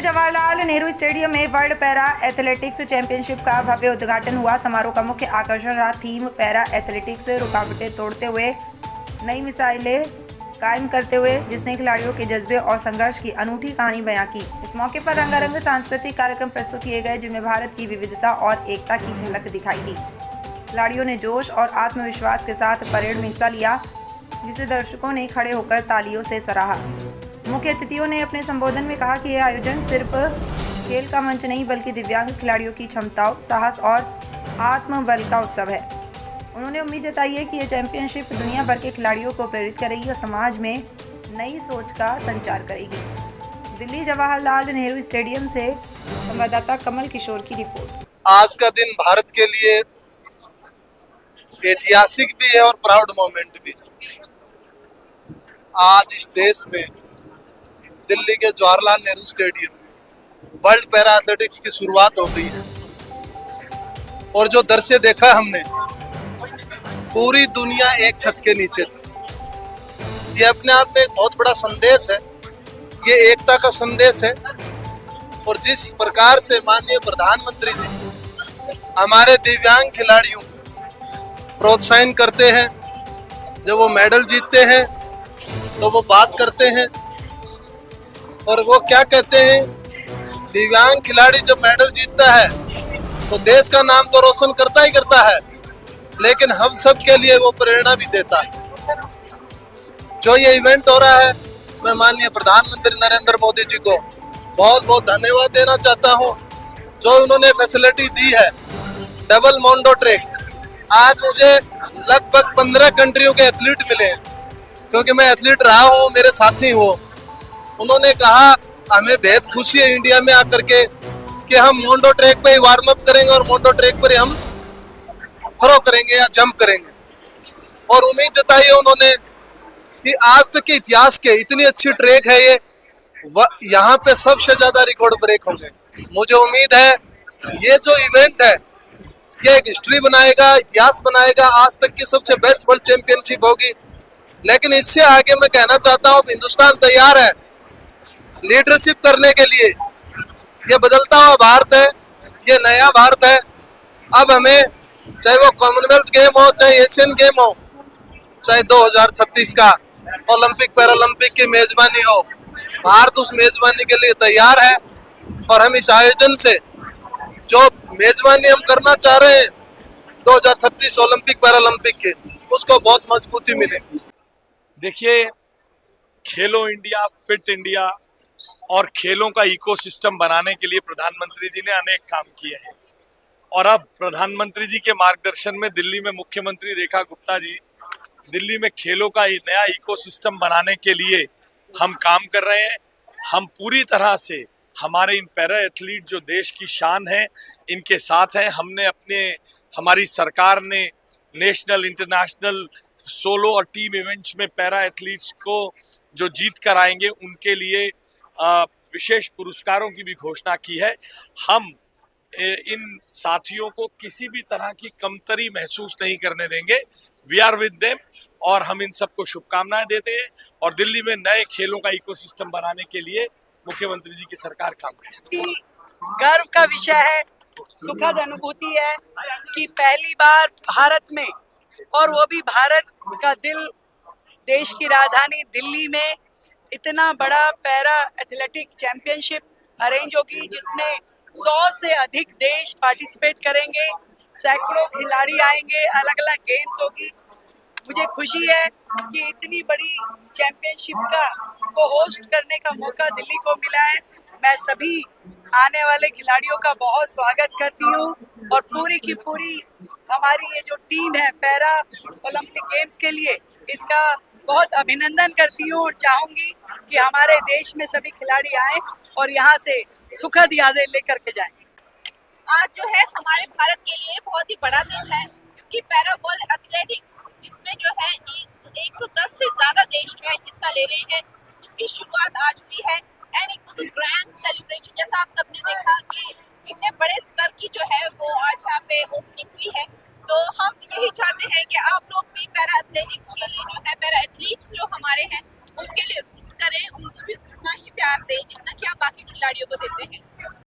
Jawaharlal Nehru stadium में world para athletics championship का भव्य उद्घाटन हुआ। समारोह का मुख्य आकर्षण रहा थीम पैरा एथलेटिक्स, रुकावटें तोड़ते हुए नई मिसाइलें कायम करते हुए, जिसने खिलाड़ियों के जज्बे और संघर्ष की अनूठी कहानी बयां की। इस मौके पर रंगारंग सांस्कृतिक कार्यक्रम प्रस्तुत किए गए, जिनमें भारत की विविधता और एकता की झलक दिखाई दी। खिलाड़ियों ने जोश और आत्मविश्वास के साथ परेड में हिस्सा लिया, जिसे दर्शकों ने खड़े होकर तालियों से सराहा। मुख्य अतिथियों ने अपने संबोधन में कहा कि यह आयोजन सिर्फ खेल का मंच नहीं, बल्कि दिव्यांग खिलाड़ियों की क्षमताओं, साहस और आत्मबल का उत्सव है। उन्होंने उम्मीद जताई है कि यह चैंपियनशिप दुनिया भर के खिलाड़ियों को प्रेरित करेगी और समाज में नई सोच का संचार करेगी। दिल्ली जवाहरलाल नेहरू स्टेडियम से संवाददाता कमल किशोर की रिपोर्ट। आज का दिन भारत के लिए ऐतिहासिक भी है और प्राउड मोमेंट भी। आज इस देश में दिल्ली के Jawaharlal Nehru stadium world para athletics की शुरुआत हो गई है और जो दृश्य देखा हमने, पूरी दुनिया एक छत के नीचे थी। ये अपने आप में एक बहुत बड़ा संदेश है, ये एकता का संदेश है। और जिस प्रकार से माननीय प्रधानमंत्री जी हमारे दिव्यांग खिलाड़ियों को प्रोत्साहन करते हैं, जब वो मेडल जीतते हैं तो वो बात करते हैं और वो क्या कहते हैं, दिव्यांग खिलाड़ी जब मेडल जीतता है तो देश का नाम तो रोशन करता ही करता है, लेकिन हम सब के लिए वो प्रेरणा भी देता है। जो ये इवेंट हो रहा है, मैं माननीय प्रधानमंत्री नरेंद्र मोदी जी को बहुत बहुत धन्यवाद देना चाहता हूँ। जो उन्होंने फैसिलिटी दी है, डबल मोंडो ट्रैक। आज मुझे लगभग 15 कंट्रियों के एथलीट मिले हैं, क्योंकि मैं एथलीट रहा हूँ, मेरे साथी हो। उन्होंने कहा हमें बेहद खुशी है इंडिया में आकर के कि हम मोंडो ट्रैक पे ही वार्म अप करेंगे और मोंडो ट्रैक पर ही हम थ्रो करेंगे या जंप करेंगे। और उम्मीद जताई है उन्होंने कि आज तक के इतिहास के इतनी अच्छी ट्रैक है ये, यहाँ पे सबसे ज्यादा रिकॉर्ड ब्रेक होंगे। मुझे उम्मीद है ये जो इवेंट है ये एक हिस्ट्री बनाएगा, इतिहास बनाएगा। आज तक की सबसे बेस्ट वर्ल्ड चैंपियनशिप होगी। लेकिन इससे आगे मैं कहना चाहता हूँ, हिंदुस्तान तैयार है लीडरशिप करने के लिए। ये बदलता हुआ भारत है, ये नया भारत है। अब हमें, चाहे वो कॉमनवेल्थ गेम हो, चाहे एशियन गेम हो, चाहे 2036 का ओलंपिक पैरालंपिक की मेजबानी हो, भारत उस मेजबानी के लिए तैयार है। और हम इस आयोजन से जो मेजबानी हम करना चाह रहे हैं 2036 ओलंपिक पैरालंपिक के, उसको बहुत मजबूती मिलेगी। देखिए, खेलो इंडिया, फिट इंडिया और खेलों का इकोसिस्टम बनाने के लिए प्रधानमंत्री जी ने अनेक काम किए हैं। और अब प्रधानमंत्री जी के मार्गदर्शन में दिल्ली में मुख्यमंत्री रेखा गुप्ता जी दिल्ली में खेलों का नया इकोसिस्टम बनाने के लिए हम काम कर रहे हैं। हम पूरी तरह से हमारे इन पैरा एथलीट जो देश की शान है, इनके साथ हैं। हमारी सरकार ने नेशनल, इंटरनेशनल, सोलो और टीम इवेंट्स में पैरा एथलीट्स को जो जीत कर आएंगे उनके लिए विशेष पुरस्कारों की भी घोषणा की है। हम इन साथियों को किसी भी तरह की कमतरी महसूस नहीं करने देंगे। वी आर विद देम और हम इन सबको शुभकामनाएं देते हैं। और दिल्ली में नए खेलों का इकोसिस्टम बनाने के लिए मुख्यमंत्री जी की सरकार काम करेगी। गर्व का विषय है, सुखद अनुभूति है कि पहली बार भारत में, और वो भी भारत का दिल, देश की राजधानी दिल्ली में इतना बड़ा पैरा एथलेटिक चैंपियनशिप अरेंज होगी, जिसमें 100 से अधिक देश पार्टिसिपेट करेंगे, सैकड़ों खिलाड़ी आएंगे, अलग अलग गेम्स होगी। मुझे खुशी है कि इतनी बड़ी चैंपियनशिप को होस्ट करने का मौका दिल्ली को मिला है। मैं सभी आने वाले खिलाड़ियों का बहुत स्वागत करती हूँ और पूरी की पूरी हमारी ये जो टीम है पैरा ओलंपिक गेम्स के लिए, इसका बहुत अभिनंदन करती हूँ और चाहूंगी कि हमारे देश में सभी खिलाड़ी आए और यहाँ से सुखद यादें लेकर के जाएं। आज जो है हमारे भारत के लिए बहुत ही बड़ा दिन है, क्योंकि पैरा वर्ल्ड एथलेटिक्स, जिसमें जो है 110 से ज्यादा देश जो है हिस्सा ले रहे हैं, उसकी शुरुआत आज हुई है। And it was a grand celebration. जैसा आप सबने देखा कि इतने बड़े स्तर की जो है वो आज यहाँ पे ओपनिंग हुई है। तो हम यही चाहते हैं कि आप लोग भी पैरा एथलेटिक्स के लिए जो है, पैरा एथलीट्स जो हमारे हैं उनके लिए करें, उनको भी उतना ही प्यार दें जितना कि आप बाकी खिलाड़ियों को देते हैं।